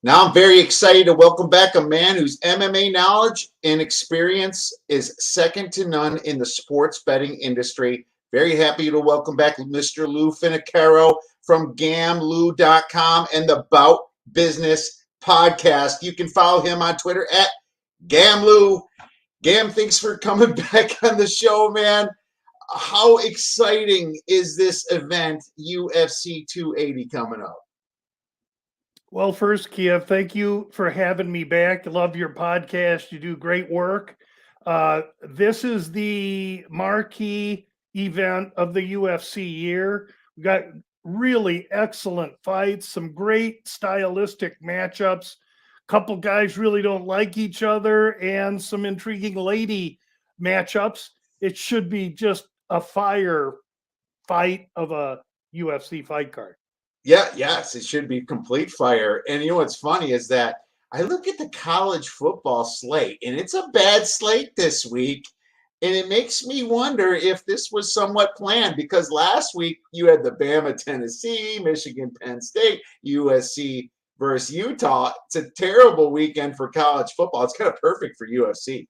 Now I'm very excited to welcome back a man whose MMA knowledge and experience is second to none in the sports betting industry. Very happy to welcome back Mr. Lou Finocchiaro from gamlou.com and the Bout Business podcast. You can follow him on Twitter at gamlou. Gam, thanks for coming back on the show, man. How exciting is this event, UFC 280, coming up? Well, first, Kiev, thank you for having me back. I love your podcast. You do great work. This is the marquee event of the UFC year. We got really excellent fights, some great stylistic matchups. Couple guys really don't like each other, and some intriguing lady matchups. It should be just a fire fight of a UFC fight card. Yeah, yes, it should be complete fire. And you know what's funny is that I look at the college football slate, and it's a bad slate this week. And it makes me wonder if this was somewhat planned because last week you had the Bama, Tennessee, Michigan, Penn State, USC versus Utah. It's a terrible weekend for college football. It's kind of perfect for UFC.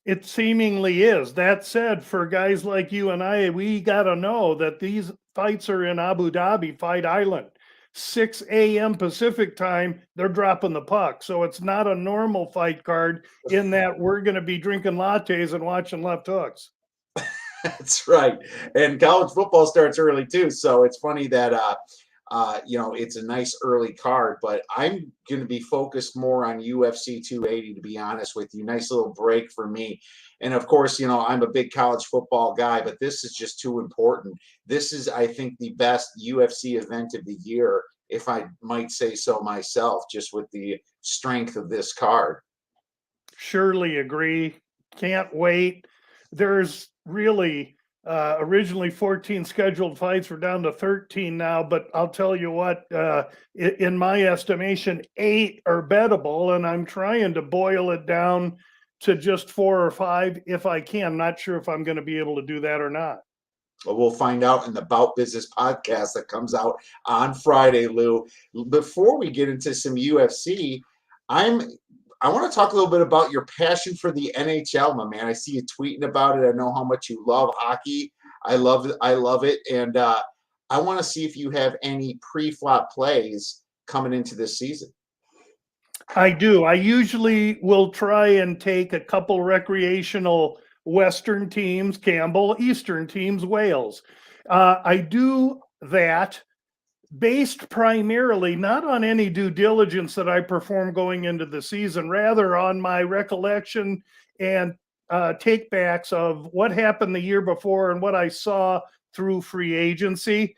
It seemingly is. That said, for guys like you and I, we got to know that these fights are in Abu Dhabi, Fight Island. 6 a.m. Pacific time, they're dropping the puck. So it's not a normal fight card in that we're going to be drinking lattes and watching left hooks. That's right. And college football starts early too. So it's funny that it's a nice early card, but I'm going to be focused more on UFC 280, to be honest with you. Nice little break for me. And of course, I'm a big college football guy, but this is just too important. This is, I think, the best UFC event of the year, if I might say so myself, just with the strength of this card. Surely agree. Can't wait. There's really originally 14 scheduled fights. We're down to 13 now, but I'll tell you what, in my estimation, 8 are bettable, and I'm trying to boil it down to just 4 or 5 if I can. I'm not sure if I'm going to be able to do that or not. Well, we'll find out in the Bout Business podcast that comes out on Friday, Lou. Before we get into some UFC, I want to talk a little bit about your passion for the NHL, my man. I see you tweeting about it. I know how much you love hockey. I love it. And I want to see if you have any pre-flop plays coming into this season. I do. I usually will try and take a couple recreational Western teams, Campbell, Eastern teams, Wales. I do that based primarily not on any due diligence that I perform going into the season, rather on my recollection and takebacks of what happened the year before and what I saw through free agency.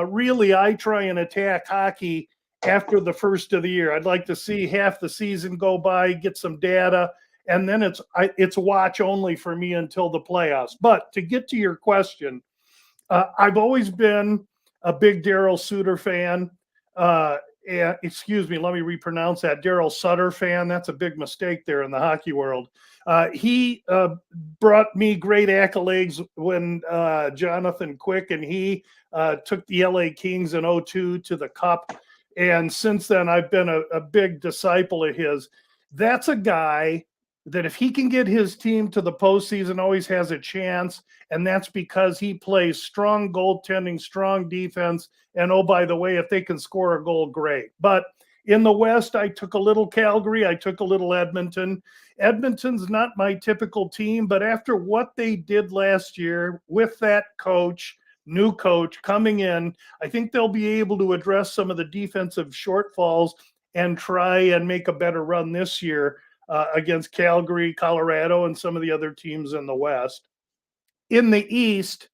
Really, I try and attack hockey after the first of the year. I'd like to see half the season go by, get some data, and then it's watch only for me until the playoffs. But to get to your question, I've always been a big Daryl Sutter fan. Excuse me, let me repronounce that. Daryl Sutter fan. That's a big mistake there in the hockey world. He brought me great accolades when Jonathan Quick and he took the LA Kings in 2002 to the Cup. And since then, I've been a big disciple of his. That's a guy that if he can get his team to the postseason, always has a chance. And that's because he plays strong goaltending, strong defense. And oh, by the way, if they can score a goal, great. But in the West, I took a little Calgary. I took a little Edmonton. Edmonton's not my typical team, but after what they did last year with that coach, new coach coming in, I think they'll be able to address some of the defensive shortfalls and try and make a better run this year against Calgary, Colorado, and some of the other teams in the West. In the East,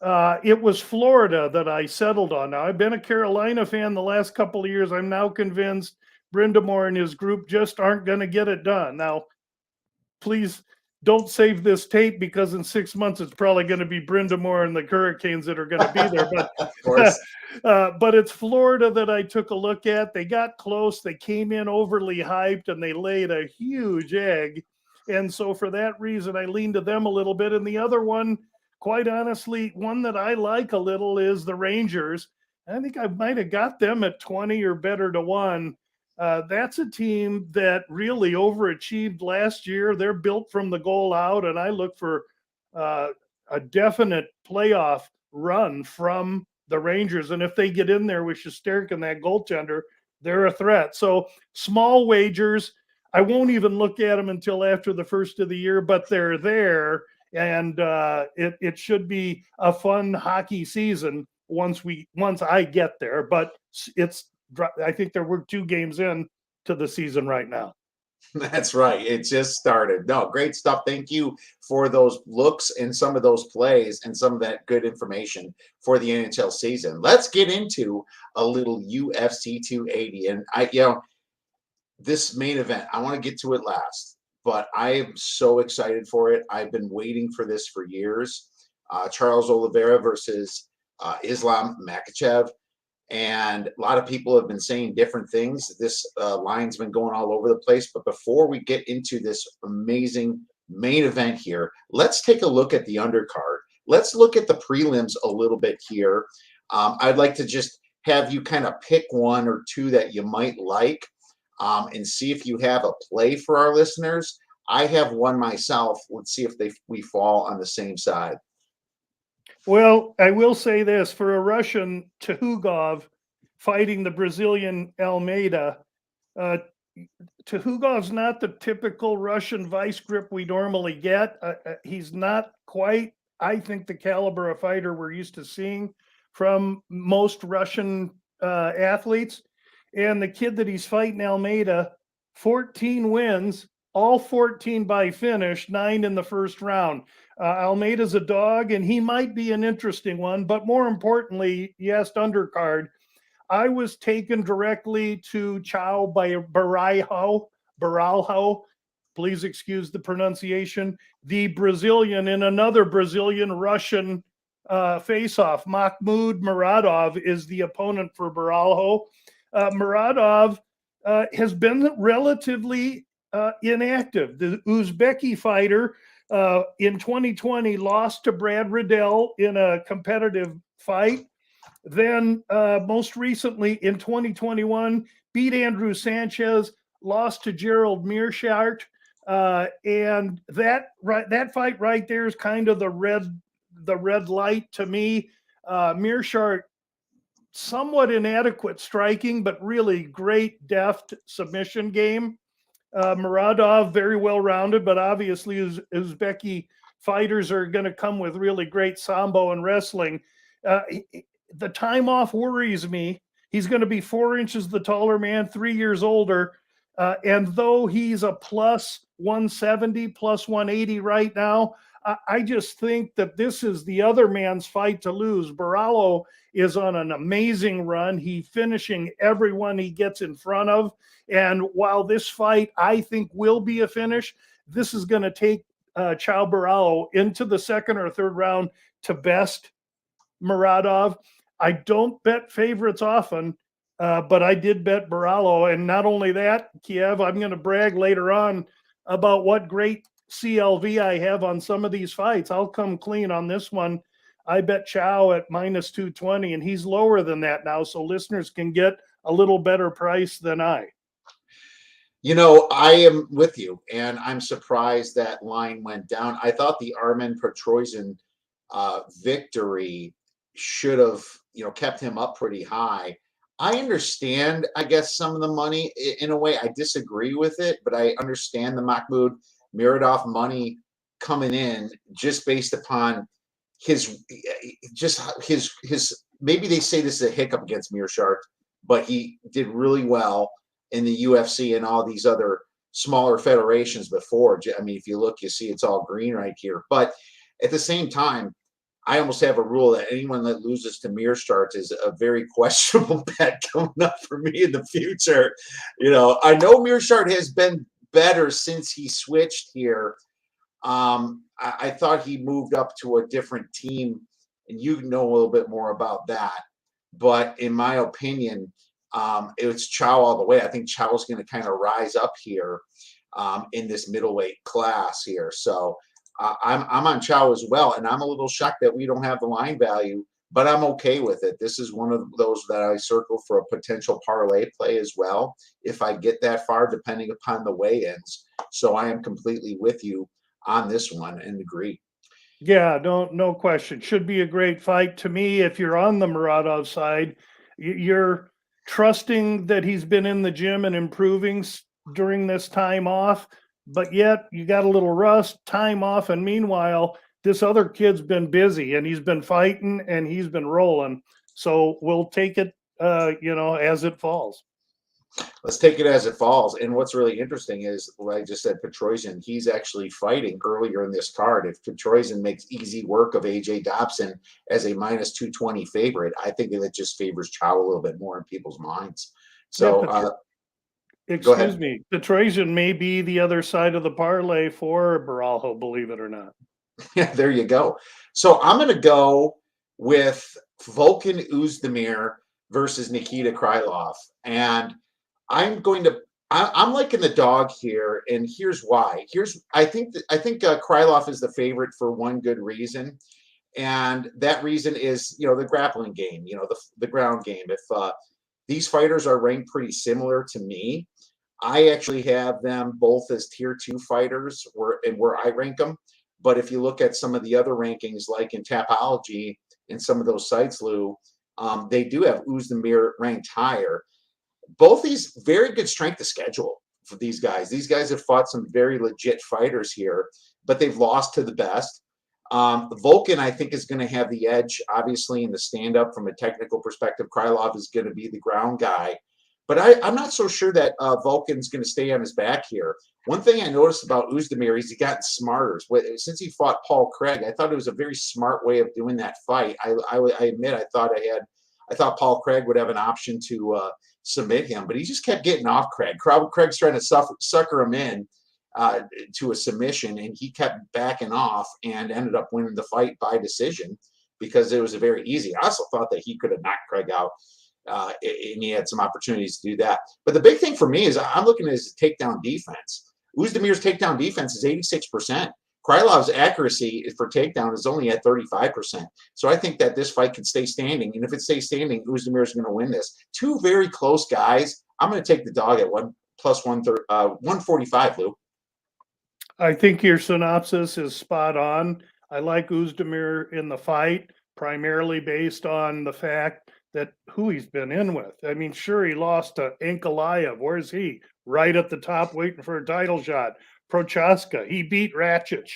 it was Florida that I settled on. Now, I've been a Carolina fan the last couple of years. I'm now convinced Brind'Amour and his group just aren't going to get it done. Now, please don't save this tape because in 6 months it's probably going to be Brind'Amour and the Hurricanes that are going to be there. But of course. But it's Florida that I took a look at. They got close. They came in overly hyped and they laid a huge egg. And so for that reason, I lean to them a little bit. And the other one, quite honestly, one that I like a little is the Rangers. I think I might have got them at 20 or better to 1. That's a team that really overachieved last year. They're built from the goal out, and I look for uh, a definite playoff run from the Rangers. And if they get in there with Shesterkin and that goaltender, they're a threat. So small wagers. I won't even look at them until after the first of the year, but they're there, and it should be a fun hockey season once I get there. But it's I think there were 2 games in to the season right now. That's right. It just started. No, great stuff. Thank you for those looks and some of those plays and some of that good information for the NHL season. Let's get into a little UFC 280. And this main event, I want to get to it last, but I am so excited for it. I've been waiting for this for years. Charles Oliveira versus Islam Makhachev. And a lot of people have been saying different things. This line's been going all over the place. But before we get into this amazing main event here, let's take a look at the undercard. Let's look at the prelims a little bit here. I'd like to just have you kind of pick 1 or 2 that you might like and see if you have a play for our listeners. I have one myself. Let's see if we fall on the same side. Well, I will say this for a Russian Tuhugov fighting the Brazilian Almeida. Tuhugov's not the typical Russian vice grip we normally get. He's not quite, I think, the caliber of fighter we're used to seeing from most Russian athletes. And the kid that he's fighting, Almeida, 14 wins, all 14 by finish, 9 in the first round. Almeida's a dog, and he might be an interesting one. But more importantly, you asked undercard. I was taken directly to Chao by Baralho. Please excuse the pronunciation. The Brazilian in another Brazilian-Russian face-off. Mahmoud Muradov is the opponent for Baralho. Muradov has been relatively inactive. The Uzbeki fighter in 2020 lost to Brad Riddell in a competitive fight. Then most recently in 2021, beat Andrew Sanchez, lost to Gerald Meerschaert. And that fight right there is kind of the red light to me. Meerschaert, somewhat inadequate striking, but really great deft submission game. Muradov, very well rounded, but obviously Uzbeki fighters are going to come with really great sambo and wrestling. The time off worries me. He's going to be 4 inches the taller man, 3 years older. And though he's a plus 170, plus 180 right now, I just think that this is the other man's fight to lose. Baralho is on an amazing run. He's finishing everyone he gets in front of. And while this fight, I think, will be a finish, this is going to take Chao Baralho into the second or third round to best Muradov. I don't bet favorites often, but I did bet Baralho. And not only that, Kiev, I'm going to brag later on about what great CLV I have on some of these fights. I'll come clean on this one. I bet Chao at minus 220, and he's lower than that now, so listeners can get a little better price than I. I am with you, and I'm surprised that line went down. I thought the Armen Petrosyan victory should have, kept him up pretty high. I understand, I guess, some of the money. In a way, I disagree with it, but I understand the Mahmoud Muradov money coming in just based upon his maybe they say this is a hiccup against Meerschaert, but he did really well in the UFC and all these other smaller federations before. I mean, if you look, you see it's all green right here. But at the same time, I almost have a rule that anyone that loses to Meerschaert is a very questionable bet coming up for me in the future. I know Meerschaert has been better since he switched here. I thought he moved up to a different team, and you know a little bit more about that. But in my opinion, it's Chao all the way. I think Chao's going to kind of rise up here in this middleweight class here. So I'm on Chao as well, and I'm a little shocked that we don't have the line value but I'm okay with it. This is one of those that I circle for a potential parlay play as well, if I get that far, depending upon the weigh-ins. So I am completely with you on this one and agree. Yeah, no question. Should be a great fight. To me, if you're on the Muradov side, you're trusting that he's been in the gym and improving during this time off, but yet you got a little rust, time off, and meanwhile, this other kid's been busy and he's been fighting and he's been rolling. So we'll take it, as it falls. Let's take it as it falls. And what's really interesting is, like I just said, Petrosian, he's actually fighting earlier in this card. If Petrosian makes easy work of AJ Dobson as a minus 220 favorite, I think that just favors Chow a little bit more in people's minds. Yeah, So go excuse ahead. me. Petrosian may be the other side of the parlay for Baralho, believe it or not. Yeah, there you go. So I'm going to go with Volkan Oezdemir versus Nikita Krylov. And I'm going to I'm liking the dog here, and here's why. I think Krylov is the favorite for one good reason, and that reason is the grappling game, the ground game. If these fighters are ranked pretty similar to me, I actually have them both as tier 2 fighters, where I rank them. But if you look at some of the other rankings, like in Tapology and some of those sites, Lou, they do have Oezdemir ranked higher. Both these very good strength of schedule for these guys. These guys have fought some very legit fighters here, but they've lost to the best. Volkan, I think, is going to have the edge, obviously, in the stand-up from a technical perspective. Krylov is going to be the ground guy. But I'm not so sure that Volkan's going to stay on his back here. One thing I noticed about Oezdemir is he's gotten smarter. Since he fought Paul Craig, I thought it was a very smart way of doing that fight. I admit I thought Paul Craig would have an option to submit him, but he just kept getting off Craig. Craig's trying to sucker him in to a submission, and he kept backing off and ended up winning the fight by decision because it was a very easy. I also thought that he could have knocked Craig out. And he had some opportunities to do that. But the big thing for me is I'm looking at his takedown defense. Oezdemir's takedown defense is 86%. Krylov's accuracy for takedown is only at 35%. So I think that this fight can stay standing. And if it stays standing, Oezdemir is going to win this. Two very close guys. I'm going to take the dog at 145, Lou. I think your synopsis is spot on. I like Oezdemir in the fight, primarily based on the fact that who he's been in with. I mean, sure, he lost to Ankalaev. Where's he? Right at the top, waiting for a title shot. Prochaska, he beat Rakic,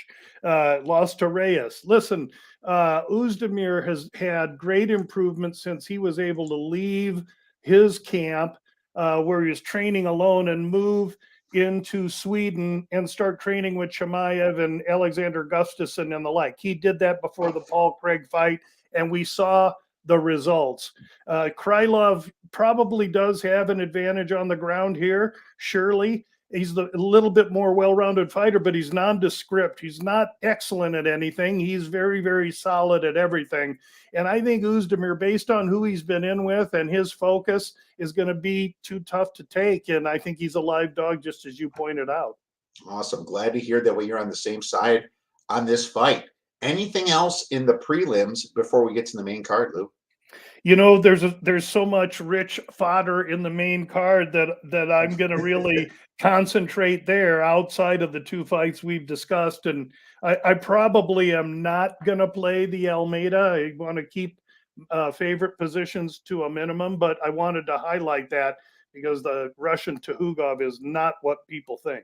lost to Reyes. Listen, Oezdemir has had great improvement since he was able to leave his camp where he was training alone and move into Sweden and start training with Chimaev and Alexander Gustafsson and the like. He did that before the Paul Craig fight, and we saw the results. Krylov probably does have an advantage on the ground here. Surely he's a little bit more well-rounded fighter, but he's nondescript. He's not excellent at anything. He's very, very solid at everything. And I think Oezdemir, based on who he's been in with and his focus, is going to be too tough to take. And I think he's a live dog, just as you pointed out. Awesome. Glad to hear that you're on the same side on this fight. Anything else in the prelims before we get to the main card, Lou? There's so much rich fodder in the main card that I'm going to really concentrate there outside of the two fights we've discussed. And I probably am not going to play the Almeida. I want to keep favorite positions to a minimum, but I wanted to highlight that because the Russian Tuhugov is not what people think.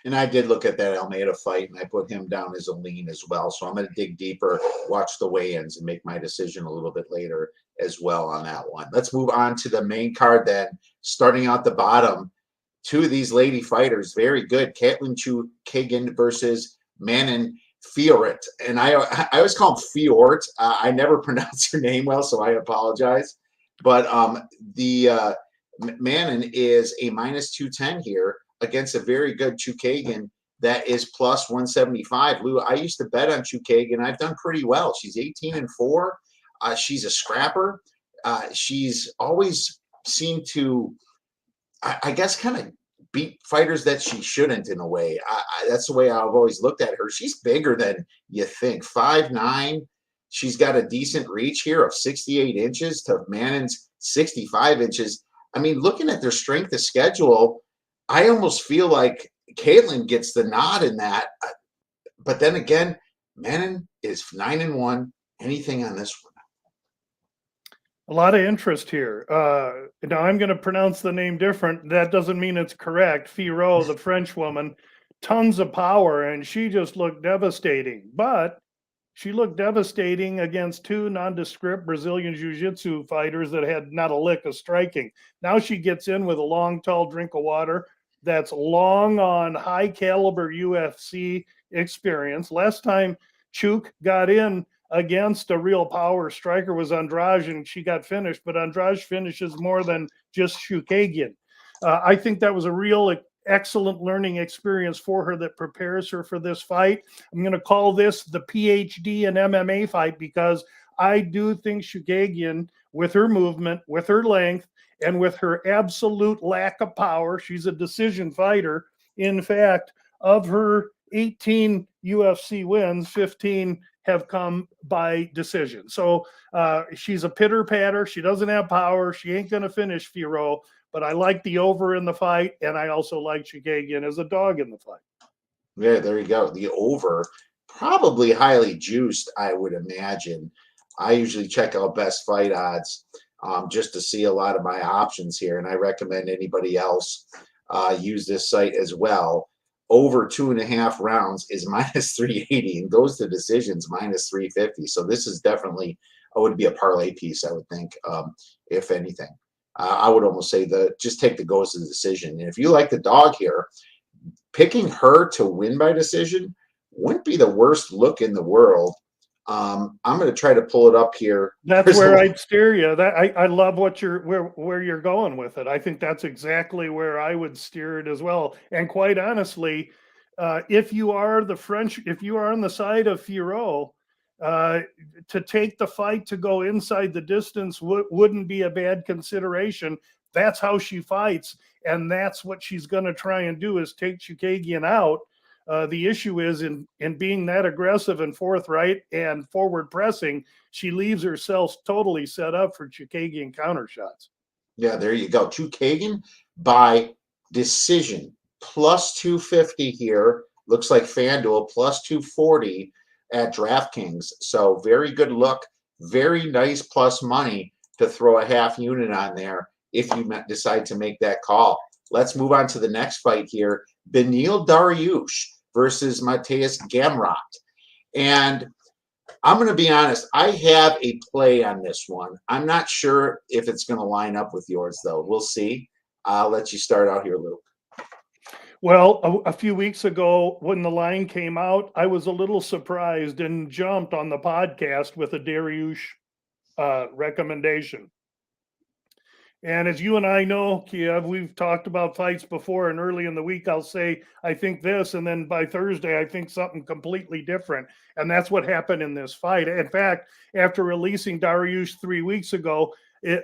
And I did look at that Almeida fight, and I put him down as a lean as well. So I'm going to dig deeper, watch the weigh-ins, and make my decision a little bit later as well on that one. Let's move on to the main card then. Starting out the bottom, two of these lady fighters, very good. Katlyn Chookagian versus Manon Fiorot. And I always call him Fiort. I never pronounce her name well, so I apologize. But the Manon is a minus 210 here against a very good Chookagian that is plus 175. Lou, I used to bet on Chookagian. I've done pretty well. She's 18-4. She's a scrapper. She's always seemed to, I guess, kind of beat fighters that she shouldn't in a way. That's the way I've always looked at her. She's bigger than you think. 5'9". she's got a decent reach here of 68 inches to Mannon's 65 inches. I mean, looking at their strength of schedule, I almost feel like Caitlin gets the nod in that. But then again, Mannon is 9-1. Anything on this one? A lot of interest here. Now I'm going to pronounce the name different. That doesn't mean it's correct. Firo, the French woman, tons of power, and she just looked devastating. But she looked devastating against two nondescript Brazilian jiu-jitsu fighters that had not a lick of striking. Now she gets in with a long, tall drink of water that's long on high caliber UFC experience. Last time Chuk got in against a real power striker was Andrade, and she got finished, but Andrade finishes more than just Chukagian. I think that was a real excellent learning experience for her that prepares her for this fight. I'm going to call this the PhD in MMA fight because I do think Chukagian, with her movement, with her length, and with her absolute lack of power, she's a decision fighter. In fact, of her 18 UFC wins, 15 have come by decision. So she's a pitter patter. She doesn't have power. She ain't going to finish Firo, but I like the over in the fight, and I also like Chukagian as a dog in the fight. Yeah, there you go. The over, probably highly juiced, I would imagine. I usually check out best fight odds just to see a lot of my options here, and I recommend anybody else use this site as well. Over 2.5 rounds is minus 380 and goes to decisions minus 350. So this is definitely would be a parlay piece, I would think, if anything. I would almost say just take the goes to the decision. And if you like the dog here, picking her to win by decision wouldn't be the worst look in the world. I'm going to try to pull it up here. That's where I'd steer you. That I love what where you're going with it. I think that's exactly where I would steer it as well. And quite honestly, if you are on the side of Firo, to take the fight to go inside the distance wouldn't be a bad consideration. That's how she fights, and that's what she's going to try and do is take Chukagian out. The issue is in being that aggressive and forthright and forward pressing, she leaves herself totally set up for Chukagian counter shots. Yeah, there you go. Chukagian by decision plus 250 here. Looks like FanDuel plus 240 at DraftKings. So very good look. Very nice plus money to throw a half unit on there if you decide to make that call. Let's move on to the next fight here. Beneil Dariush versus Mateusz Gamrot. And I'm going to be honest, I have a play on this one. I'm not sure if it's going to line up with yours, though. We'll see. I'll let you start out here, Luke. Well, a few weeks ago when the line came out, I was a little surprised and jumped on the podcast with a Dariush recommendation. And as you and I know, Kiev, we've talked about fights before, and early in the week I'll say, I think this, and then by Thursday I think something completely different. And that's what happened in this fight. In fact, after releasing Dariush 3 weeks ago,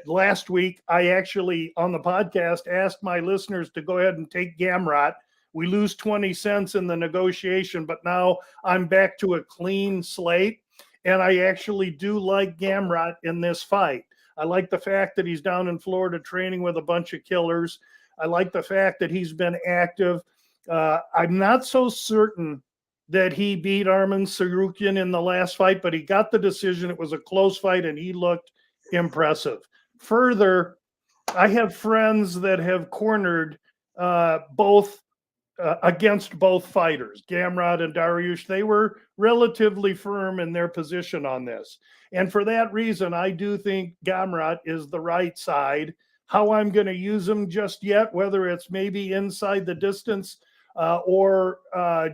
last week I actually, on the podcast, asked my listeners to go ahead and take Gamrot. We lose 20 cents in the negotiation, but now I'm back to a clean slate, and I actually do like Gamrot in this fight. I like the fact that he's down in Florida training with a bunch of killers. I like the fact that he's been active. I'm not so certain that he beat Arman Tsarukyan in the last fight, but he got the decision. It was a close fight, and he looked impressive. Further, I have friends that have cornered against both fighters, Gamrot and Dariush. They were relatively firm in their position on this. And for that reason, I do think Gamrot is the right side. How I'm going to use him just yet, whether it's maybe inside the distance or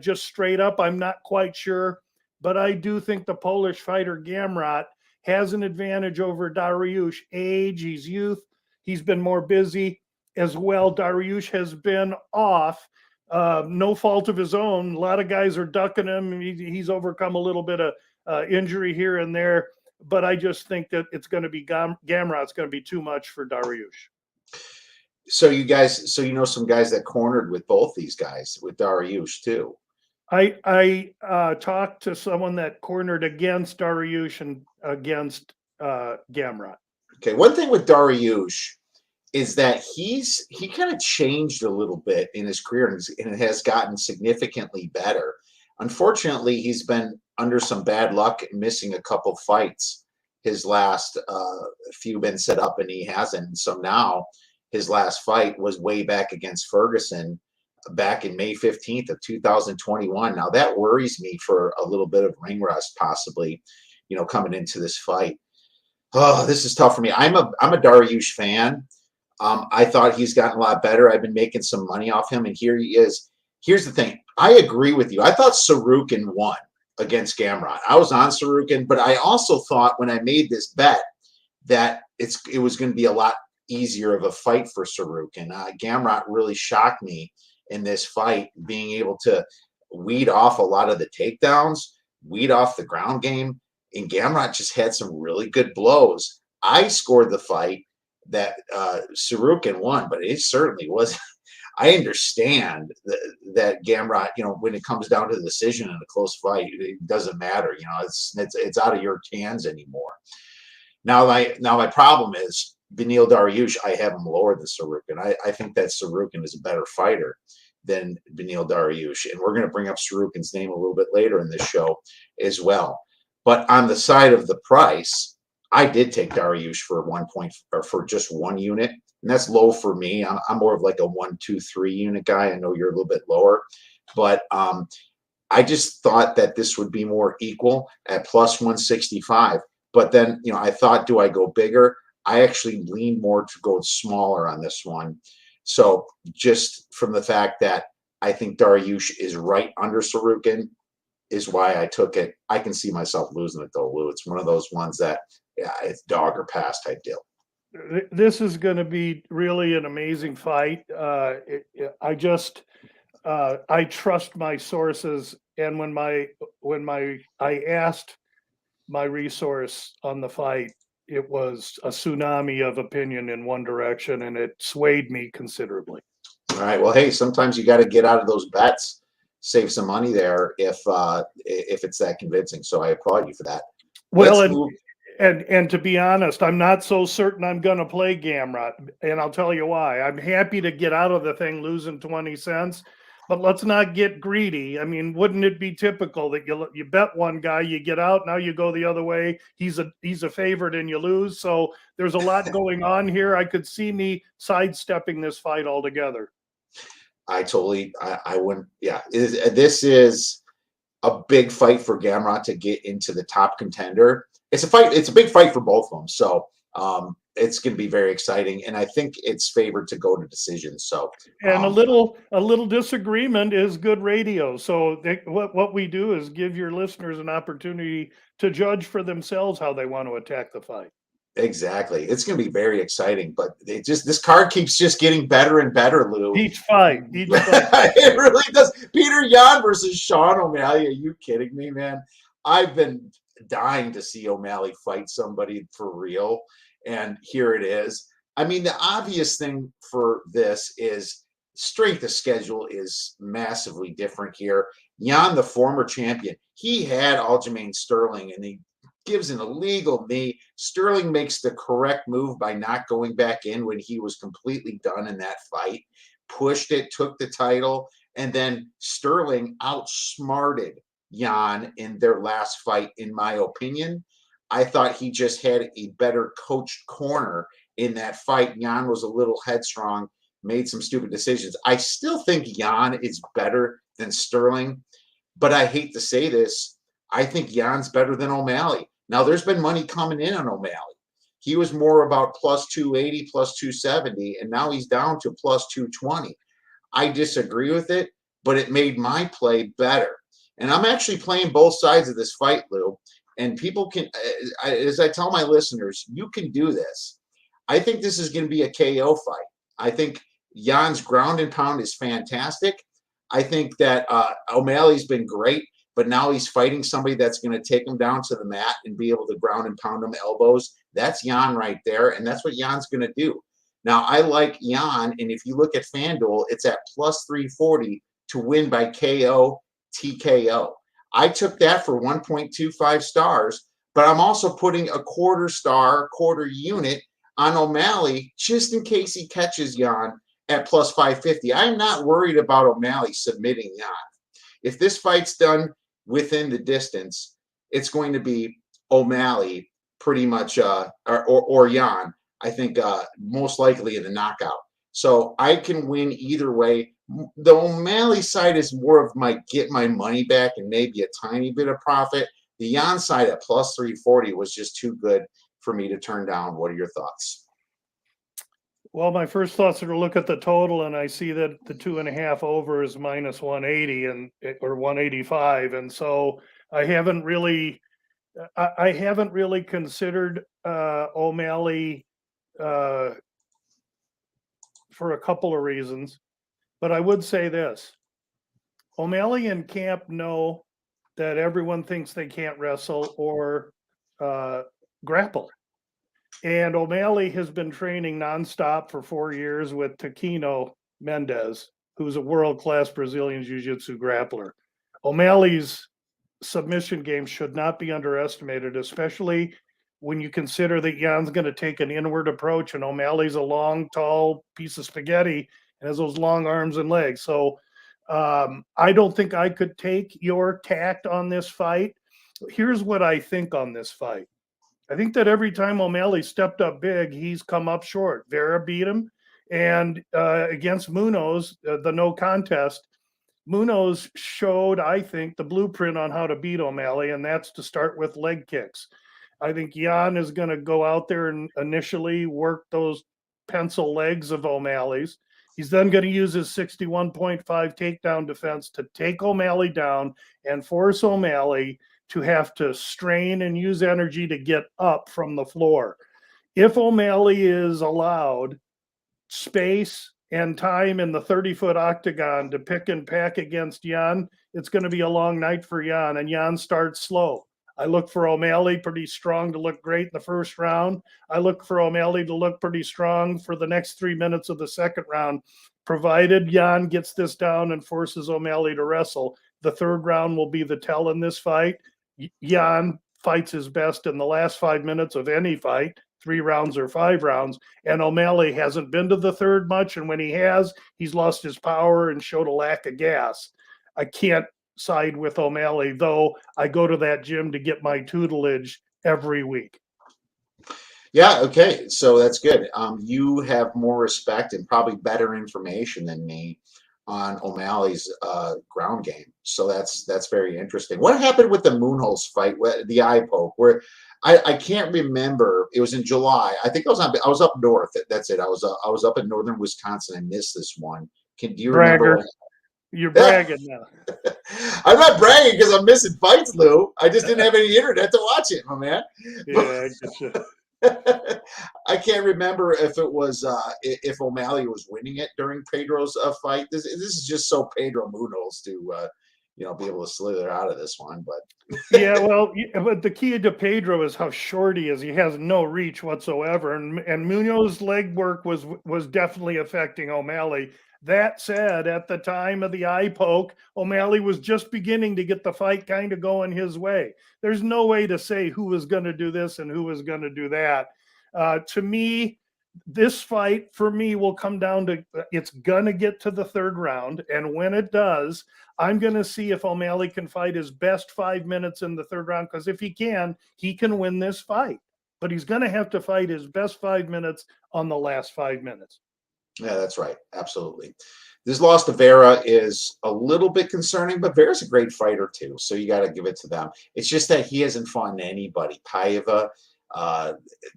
just straight up, I'm not quite sure. But I do think the Polish fighter Gamrot has an advantage over Dariush. Age, he's youth, he's been more busy as well. Dariush has been off. No fault of his own. A lot of guys are ducking him. He's overcome a little bit of injury here and there, but I just think that it's going to be Gamrot's going to be too much for Dariush. So you know some guys that cornered with both these guys, with Dariush too. I talked to someone that cornered against Dariush and against Gamrot. Okay, one thing with Dariush is that he kind of changed a little bit in his career and it has gotten significantly better. Unfortunately, he's been under some bad luck, missing a couple fights. His last few been set up and he hasn't. So now his last fight was way back against Ferguson back in May 15th of 2021. Now that worries me for a little bit of ring rust possibly, coming into this fight. Oh, this is tough for me. I'm a Dariush fan. I thought he's gotten a lot better. I've been making some money off him, and here he is. Here's the thing. I agree with you. I thought Sarukin won against Gamrot. I was on Sarukin, but I also thought when I made this bet that it was going to be a lot easier of a fight for Sarukin. Gamrot really shocked me in this fight, being able to weed off a lot of the takedowns, weed off the ground game, and Gamrot just had some really good blows. I scored the fight that Sarukin won, but it certainly was. I understand that Gamrot, when it comes down to the decision in a close fight, it doesn't matter. It's out of your hands anymore. Now my problem is Beneil Dariush. I have him lower than Sarukin. I think that Sarukin is a better fighter than Beneil Dariush, and we're going to bring up Sarukin's name a little bit later in this show as well. But on the side of the price, I did take Dariush for 1 point or for just 1 unit, and that's low for me. I'm more of like a 1, 2, 3 unit guy. I know you're a little bit lower, but I just thought that this would be more equal at plus 165. But then, I thought, do I go bigger? I actually lean more to go smaller on this one. So just from the fact that I think Dariush is right under Sarukin is why I took it. I can see myself losing it though, Lou. It's one of those ones that, it's dog or pass type deal. This is going to be really an amazing fight. I trust my sources, and when I asked my resource on the fight, it was a tsunami of opinion in one direction, and it swayed me considerably. All right. Well, hey, sometimes you got to get out of those bets, save some money there if it's that convincing. So I applaud you for that. Well, and to be honest, I'm not so certain I'm going to play Gamrot, and I'll tell you why. I'm happy to get out of the thing losing 20 cents, but let's not get greedy. I mean, wouldn't it be typical that you bet one guy, you get out, now you go the other way. He's a favorite and you lose. So there's a lot going on here. I could see me sidestepping this fight altogether. I wouldn't. Yeah, this is a big fight for Gamrot to get into the top contender. It's a big fight for both of them. So it's going to be very exciting, and I think it's favored to go to decisions. So and a little disagreement is good radio. So what we do is give your listeners an opportunity to judge for themselves how they want to attack the fight. Exactly. It's going to be very exciting, but this card keeps just getting better and better, Lou. Each fight. It really does. Peter Yan versus Sean O'Malley. Are you kidding me, man? I've been dying to see O'Malley fight somebody for real, and here it is. I mean, the obvious thing for this is strength of schedule is massively different here. Yan, the former champion, he had Aljamain Sterling, and he gives an illegal knee. Sterling makes the correct move by not going back in when he was completely done in that fight, pushed it, took the title, and then Sterling outsmarted Yan in their last fight, in my opinion. I thought he just had a better coached corner in that fight. Yan was a little headstrong, made some stupid decisions. I still think Yan is better than Sterling, but I hate to say this, I think Yan's better than O'Malley. Now, there's been money coming in on O'Malley. He was more about plus 280, plus 270, and now he's down to plus 220. I disagree with it, but it made my play better. And I'm actually playing both sides of this fight, Lou. And people can, as I tell my listeners, you can do this. I think this is going to be a KO fight. I think Jan's ground and pound is fantastic. I think that O'Malley's been great, but now he's fighting somebody that's going to take him down to the mat and be able to ground and pound him elbows. That's Yan right there, and that's what Jan's going to do. Now, I like Yan, and if you look at FanDuel, it's at plus 340 to win by KO, TKO. I took that for 1.25 stars, but I'm also putting a quarter unit on O'Malley just in case he catches Jan at plus 550. I'm not worried about O'Malley submitting Jan. If this fight's done within the distance, it's going to be O'Malley pretty much, or Jan, I think most likely in the knockout. So I can win either way. The O'Malley side is more of my get my money back and maybe a tiny bit of profit. The Jan side at plus 340 was just too good for me to turn down. What are your thoughts? Well, my first thoughts are to look at the total, and I see that the 2.5 over is minus 180 and or 185, and so I haven't really considered O'Malley for a couple of reasons, but I would say this: O'Malley and Camp know that everyone thinks they can't wrestle or grapple. And O'Malley has been training nonstop for 4 years with Taquino Mendez, who's a world-class Brazilian Jiu-Jitsu grappler. O'Malley's submission game should not be underestimated, especially when you consider that Jan's going to take an inward approach, and O'Malley's a long, tall piece of spaghetti and has those long arms and legs. So I don't think I could take your tact on this fight. Here's what I think on this fight. I think that every time O'Malley stepped up big, he's come up short. Vera beat him. And against Munoz, the no contest, Munoz showed, I think, the blueprint on how to beat O'Malley, and that's to start with leg kicks. I think Jan is going to go out there and initially work those pencil legs of O'Malley's. He's then going to use his 61.5 takedown defense to take O'Malley down and force O'Malley to have to strain and use energy to get up from the floor. If O'Malley is allowed space and time in the 30-foot octagon to pick and pack against Jan, it's going to be a long night for Jan, and Jan starts slow. I look for O'Malley pretty strong to look great in the first round. I look for O'Malley to look pretty strong for the next 3 minutes of the second round, provided Jan gets this down and forces O'Malley to wrestle. The third round will be the tell in this fight. Jan fights his best in the last 5 minutes of any fight, 3 rounds or 5 rounds, and O'Malley hasn't been to the third much, and when he has, he's lost his power and showed a lack of gas. I can't side with O'Malley, though I go to that gym to get my tutelage every week. Yeah, okay, so that's good. You have more respect and probably better information than me on O'Malley's ground game, so that's very interesting. What happened with the Moonholes fight, the eye poke? Where I can't remember. It was in July. I think I was up north. That's it. I was up in northern Wisconsin. I missed this one. Do you remember? You're bragging now. I'm not bragging because I'm missing fights, Lou. I just didn't have any internet to watch it, my man. Yeah, I get you. I can't remember if it was if O'Malley was winning it during Pedro's fight. This is just so Pedro Munoz to be able to slither out of this one. But yeah, well, but the key to Pedro is how short he is. He has no reach whatsoever, and Munoz's leg work was definitely affecting O'Malley. That said, at the time of the eye poke, O'Malley was just beginning to get the fight kind of going his way. There's no way to say who was going to do this and who was going to do that. To me, this fight for me will come down to it's going to get to the third round. And when it does, I'm going to see if O'Malley can fight his best 5 minutes in the third round, because if he can win this fight. But he's going to have to fight his best 5 minutes on the last 5 minutes. Yeah, that's right. Absolutely. This loss to Vera is a little bit concerning, but Vera's a great fighter too, so you got to give it to them. It's just that he hasn't fought anybody. Paiva,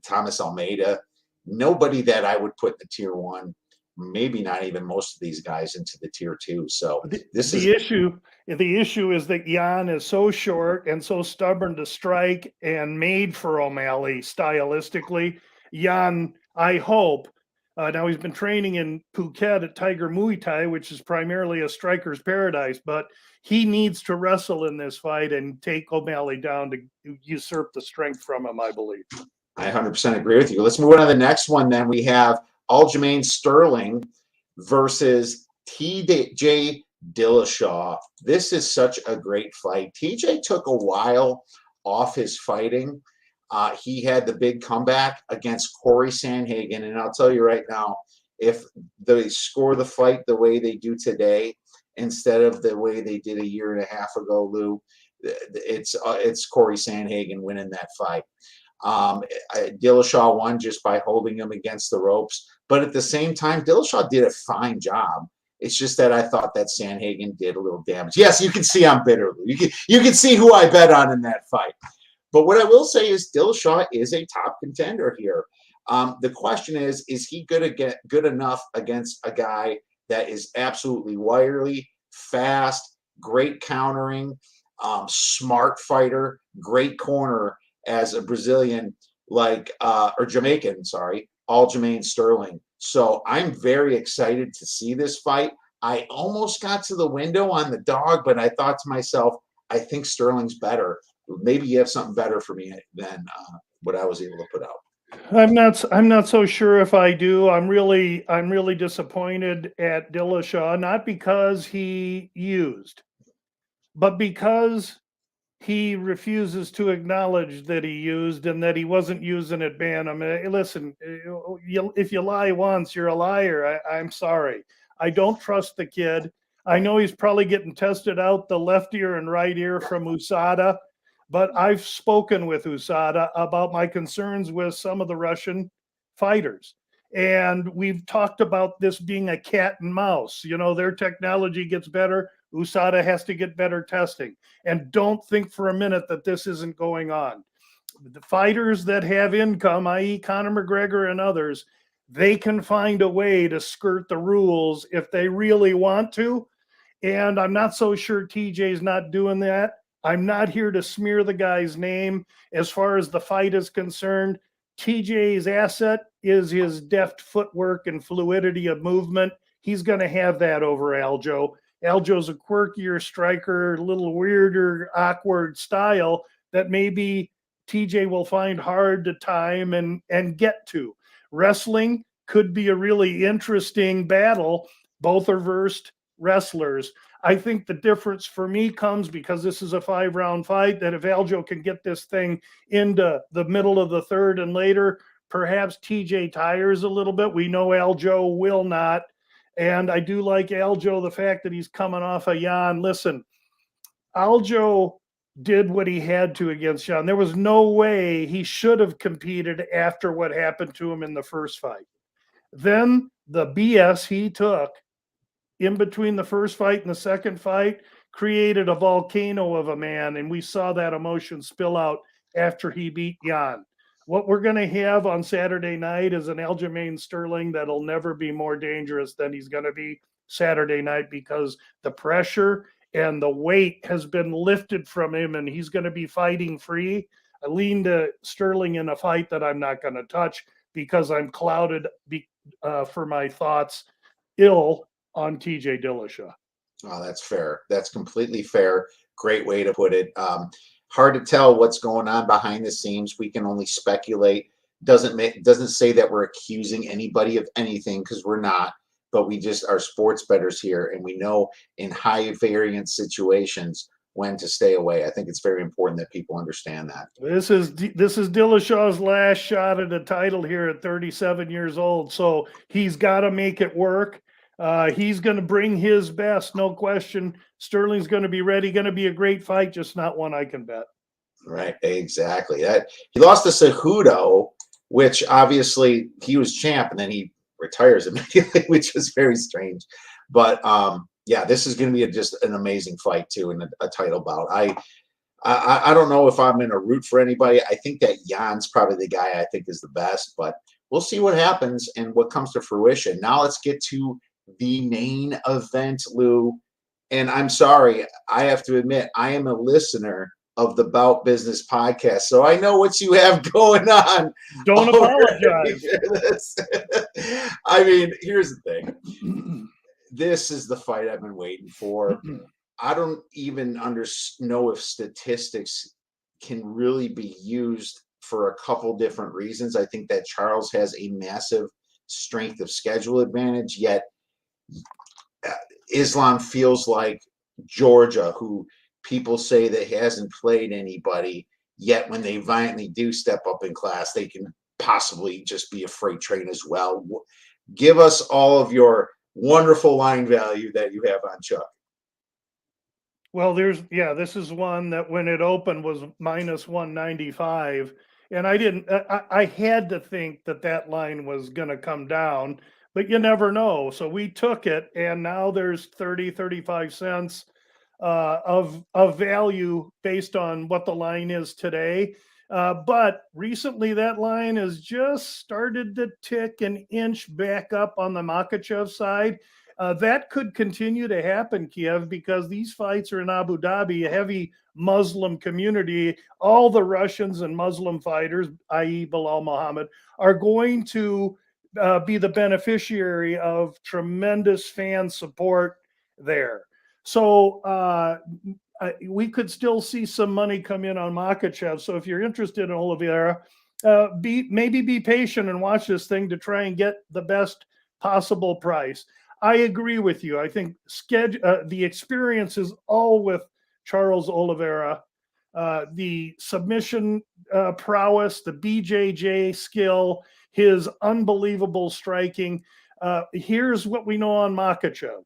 Thomas Almeida, nobody that I would put in the tier 1, maybe not even most of these guys into the tier 2. So the issue is that Jan is so short and so stubborn to strike and made for O'Malley stylistically. Jan, I hope. Now he's been training in Phuket at Tiger Muay Thai, which is primarily a striker's paradise, but he needs to wrestle in this fight and take O'Malley down to usurp the strength from him, I believe. I 100% agree with you. Let's move on to the next one. Then we have Aljamain Sterling versus TJ Dillashaw. This is such a great fight. TJ took a while off his fighting. He had the big comeback against Corey Sandhagen, and I'll tell you right now, if they score the fight the way they do today instead of the way they did a year and a half ago, Lou, it's Corey Sandhagen winning that fight. Dillashaw won just by holding him against the ropes, but at the same time, Dillashaw did a fine job. It's just that I thought that Sandhagen did a little damage. Yes, you can see I'm bitter. You can see who I bet on in that fight. But what I will say is Dillashaw is a top contender here. The question is he good enough against a guy that is absolutely wily, fast, great countering, smart fighter, great corner as a Brazilian or Jamaican, sorry, Aljamain Sterling. So I'm very excited to see this fight. I almost got to the window on the dog, but I thought to myself, I think Sterling's better. Maybe you have something better for me than what I was able to put out. I'm not so sure if I do. I'm really disappointed at Dillashaw, not because he used, but because he refuses to acknowledge that he used and that he wasn't using it, Bantam. Listen, if you lie once, you're a liar. I'm sorry. I don't trust the kid. I know he's probably getting tested out the left ear and right ear from USADA, but I've spoken with USADA about my concerns with some of the Russian fighters. And we've talked about this being a cat and mouse. You know, their technology gets better. USADA has to get better testing. And don't think for a minute that this isn't going on. The fighters that have income, i.e. Conor McGregor and others, they can find a way to skirt the rules if they really want to. And I'm not so sure TJ's not doing that. I'm not here to smear the guy's name. As far as the fight is concerned, TJ's asset is his deft footwork and fluidity of movement. He's going to have that over Aljo. Aljo's a quirkier striker, a little weirder, awkward style that maybe TJ will find hard to time and get to. Wrestling could be a really interesting battle. Both are versed wrestlers. I think the difference for me comes because this is a 5-round fight, that if Aljo can get this thing into the middle of the third and later, perhaps TJ tires a little bit. We know Aljo will not. And I do like Aljo, the fact that he's coming off a Jan. Listen, Aljo did what he had to against Jan. There was no way he should have competed after what happened to him in the first fight. Then the BS he took in between the first fight and the second fight created a volcano of a man, and we saw that emotion spill out after he beat Jan. What we're going to have on Saturday night is an Aljamain Sterling that'll never be more dangerous than he's going to be Saturday night, because the pressure and the weight has been lifted from him and he's going to be fighting free. I lean to Sterling in a fight that I'm not going to touch because I'm clouded for my thoughts ill on TJ Dillashaw. Oh, that's fair. That's completely fair. Great way to put it. Hard to tell what's going on behind the scenes. We can only speculate. Doesn't say that we're accusing anybody of anything, because we're not. But we just are sports bettors here, and we know in high variance situations when to stay away. I think it's very important that people understand that. This is Dillashaw's last shot at a title here at 37 years old, so he's got to make it work. He's going to bring his best, no question. Sterling's going to be ready. Going to be a great fight, just not one I can bet. Right, exactly. He lost to Cejudo, which obviously he was champ, and then he retires immediately, which is very strange. But yeah, this is going to be just an amazing fight too, and a title bout. I don't know if I'm going to root for anybody. I think that Jan's probably the guy I think is the best, but we'll see what happens and what comes to fruition. Now let's get to the main event, Lou. And I'm sorry, I have to admit, I am a listener of the Bout Business podcast, so I know what you have going on. Don't apologize. I mean, here's the thing. This is the fight I've been waiting for. I don't even know if statistics can really be used for a couple different reasons. I think that Charles has a massive strength of schedule advantage, yet Islam feels like Georgia, who people say that hasn't played anybody, yet when they violently do step up in class, they can possibly just be a freight train as well. Give us all of your wonderful line value that you have on Chuck. Well, this is one that when it opened was minus 195. And I had to think that line was going to come down, but you never know. So we took it, and now there's 30, 35 cents of value based on what the line is today. But recently that line has just started to tick an inch back up on the Makachev side. That could continue to happen, Kiev, because these fights are in Abu Dhabi, a heavy Muslim community. All the Russians and Muslim fighters, i.e. Bilal Muhammad, are going to be the beneficiary of tremendous fan support there. So we could still see some money come in on Makachev. So if you're interested in Oliveira, maybe be patient and watch this thing to try and get the best possible price. I agree with you. I think the experience is all with Charles Oliveira. The submission prowess, the BJJ skill, his unbelievable striking. Here's what we know on Makachev.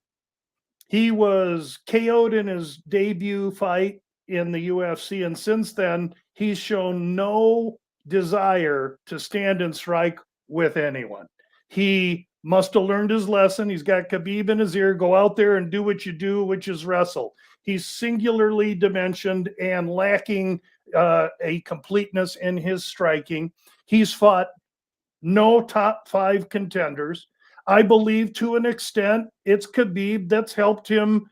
He was KO'd in his debut fight in the UFC, and since then, he's shown no desire to stand and strike with anyone. He must have learned his lesson. He's got Khabib in his ear. Go out there and do what you do, which is wrestle. He's singularly dimensioned and lacking a completeness in his striking. He's fought no top 5 contenders. I believe to an extent it's Khabib that's helped him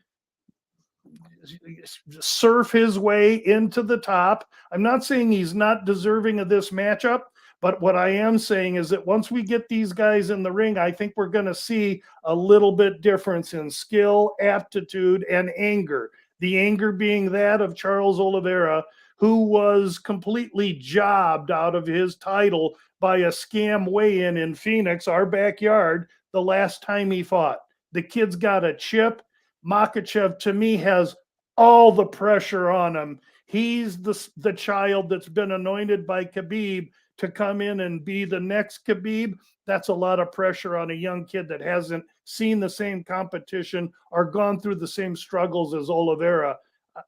surf his way into the top. I'm not saying he's not deserving of this matchup, but what I am saying is that once we get these guys in the ring, I think we're going to see a little bit difference in skill, aptitude, and anger. The anger being that of Charles Oliveira, who was completely jobbed out of his title by a scam weigh-in in Phoenix, our backyard, the last time he fought. The kid's got a chip. Makachev, to me, has all the pressure on him. He's the child that's been anointed by Khabib to come in and be the next Khabib. That's a lot of pressure on a young kid that hasn't seen the same competition or gone through the same struggles as Oliveira.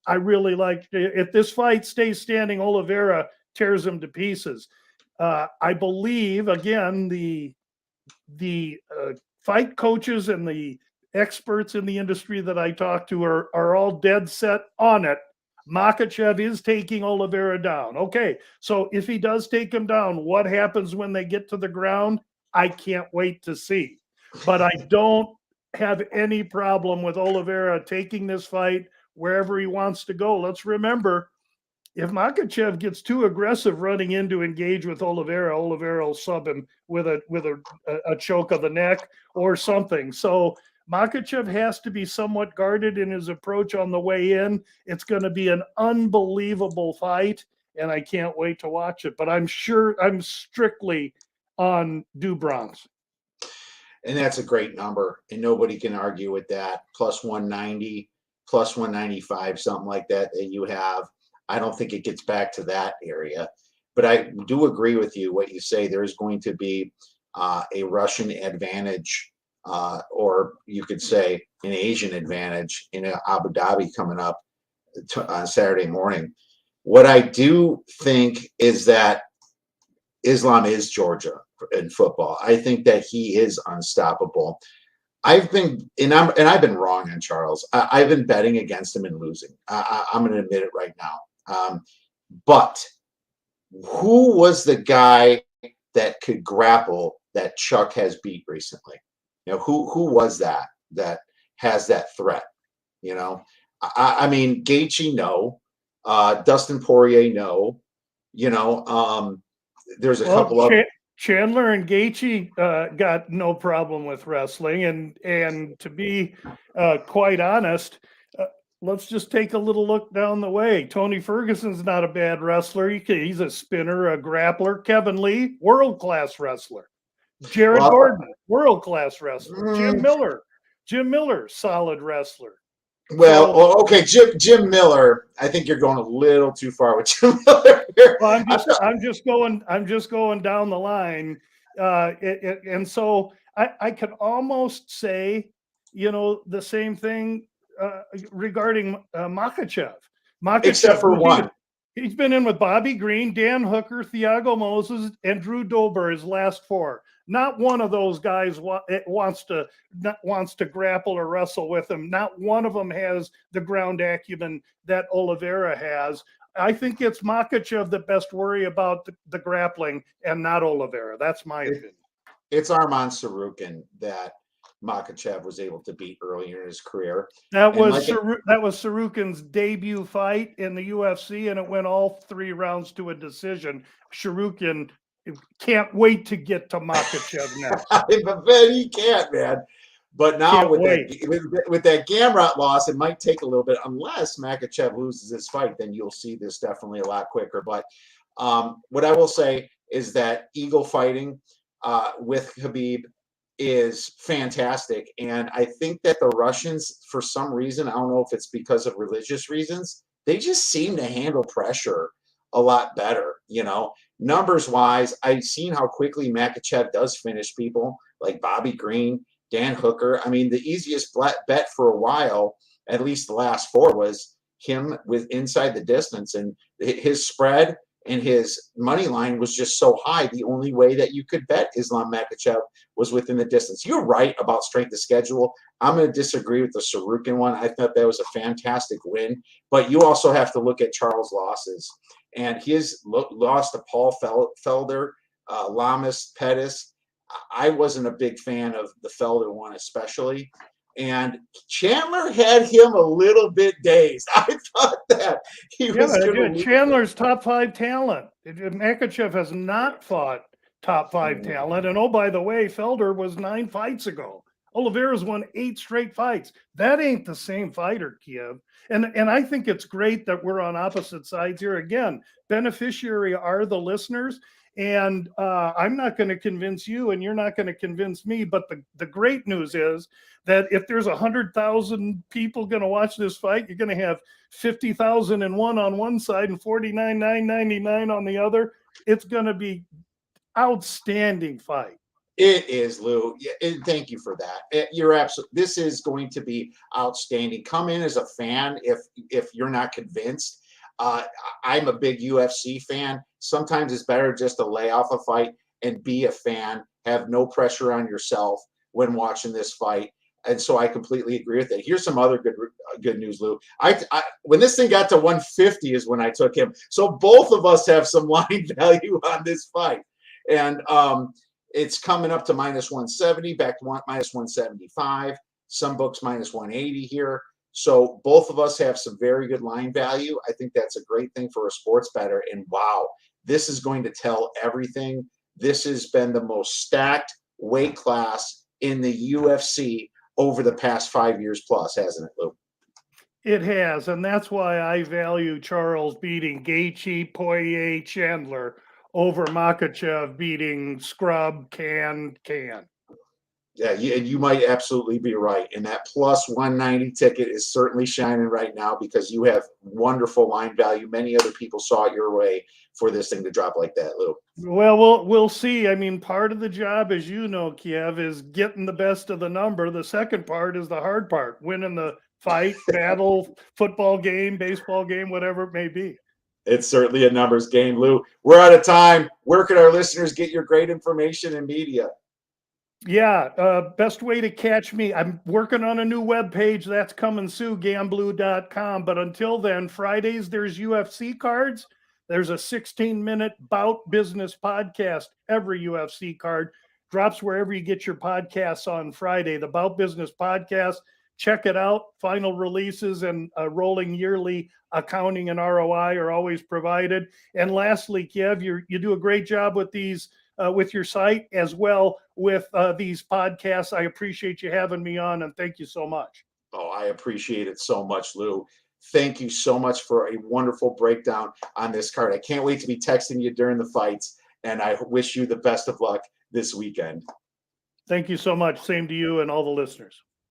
I really like, if this fight stays standing, Oliveira tears him to pieces. I believe, again, the fight coaches and the experts in the industry that I talk to are all dead set on it. Makachev is taking Oliveira down. Okay, so if he does take him down, what happens when they get to the ground? I can't wait to see. But I don't have any problem with Oliveira taking this fight wherever he wants to go. Let's remember, if Makachev gets too aggressive running in to engage with Oliveira, Oliveira will sub him with a choke of the neck or something. So Makachev has to be somewhat guarded in his approach on the way in. It's going to be an unbelievable fight, and I can't wait to watch it. But I'm strictly on Du Bronx. And that's a great number, and nobody can argue with that. Plus 190, plus 195, something like that you have. I don't think it gets back to that area. But I do agree with you, what you say. There's going to be a Russian advantage, or you could say an Asian advantage in Abu Dhabi coming up on Saturday morning. What I do think is that Islam is Georgia in football. I think that he is unstoppable. I've been wrong on Charles. I've been betting against him and losing. I'm going to admit it right now. But who was the guy that could grapple that Chuck has beat recently? Who was that has that threat? I mean, Gaethje, no. Dustin Poirier, no. There's a couple of Chandler and Gaethje got no problem with wrestling, and to be quite honest, let's just take a little look down the way. Tony Ferguson's not a bad wrestler. He's a spinner, a grappler. Kevin Lee, world-class wrestler. Jared Gordon, world-class wrestler. Jim Miller, Jim Miller, solid wrestler. Well, So, okay, Jim Miller. I think you're going a little too far with Jim Miller here. well, I'm just going down the line, and so I could almost say, the same thing regarding Makachev. Except Makachev, for one. he's been in with Bobby Green, Dan Hooker, Thiago Moses, and Drew Dober his last four. Not one of those guys wants to grapple or wrestle with him. Not one of them has the ground acumen that Oliveira has. I think it's Makachev that best worry about the grappling and not Oliveira. That's my opinion. It's Arman Sarukin that Makachev was able to beat earlier in his career. That was Sarukin's debut fight in the UFC, and it went all 3 rounds to a decision. Sarukin can't wait to get to Makachev next. I bet he can't, man. But now with that Gamrot loss, it might take a little bit. Unless Makachev loses this fight, then you'll see this definitely a lot quicker. But what I will say is that Eagle fighting with Khabib is fantastic. And I think that the Russians, for some reason, I don't know if it's because of religious reasons, they just seem to handle pressure a lot better. Numbers wise, I've seen how quickly Makachev does finish people like Bobby Green, Dan Hooker. I mean, the easiest bet for a while, at least the last 4, was him with inside the distance, and his spread and his money line was just so high. The only way that you could bet Islam Makhachev was within the distance. You're right about strength of schedule. I'm going to disagree with the Sarukin one. I thought that was a fantastic win, but you also have to look at Charles' losses, and his loss to Paul Felder, Lamas, Pettis. I wasn't a big fan of the Felder one, especially. And Chandler had him a little bit dazed. I thought that he was going to Chandler's top 5 talent. Makhachev has not fought top 5 talent. And oh, by the way, Felder was 9 fights ago. Oliveira's won 8 straight fights. That ain't the same fighter, Kiev. And I think it's great that we're on opposite sides here. Again, beneficiary are the listeners. And I'm not going to convince you, and you're not going to convince me. But the great news is that if there's 100,000 people going to watch this fight, you're going to have 50,001 on one side and 49,999 on the other. It's going to be outstanding fight. It is, Lou. And thank you for that. You're absolutely. This is going to be outstanding. Come in as a fan if you're not convinced. I'm a big UFC fan. Sometimes it's better just to lay off a fight and be a fan. Have no pressure on yourself when watching this fight. And so I completely agree with it. Here's some other good news, Lou. I when this thing got to 150 is when I took him. So both of us have some line value on this fight. And it's coming up to minus 170, back to minus 175. Some books minus 180 here. So both of us have some very good line value. I think that's a great thing for a sports bettor. And wow, this is going to tell everything. This has been the most stacked weight class in the UFC over the past 5 years plus, hasn't it, Lou? It has, and that's why I value Charles beating Gaethje, Poirier, Chandler over Makhachev beating Scrub, Can. Yeah, you might absolutely be right. And that plus 190 ticket is certainly shining right now because you have wonderful line value. Many other people saw it your way for this thing to drop like that, Lou. Well, we'll see. I mean, part of the job, as you know, Kiev, is getting the best of the number. The second part is the hard part, winning the fight, battle, football game, baseball game, whatever it may be. It's certainly a numbers game, Lou. We're out of time. Where can our listeners get your great information and media? Yeah, best way to catch me. I'm working on a new webpage that's coming soon, gamblu.com. But until then, Fridays, there's UFC cards. There's a 16-minute bout business podcast. Every UFC card drops wherever you get your podcasts on Friday. The Bout Business Podcast. Check it out. Final releases and rolling yearly accounting and ROI are always provided. And lastly, Kiev, you do a great job with these. With your site as well with these podcasts. I appreciate you having me on, and thank you so much. Oh, I appreciate it so much, Lou. Thank you so much for a wonderful breakdown on this card. I can't wait to be texting you during the fights, and I wish you the best of luck this weekend. Thank you so much. Same to you and all the listeners.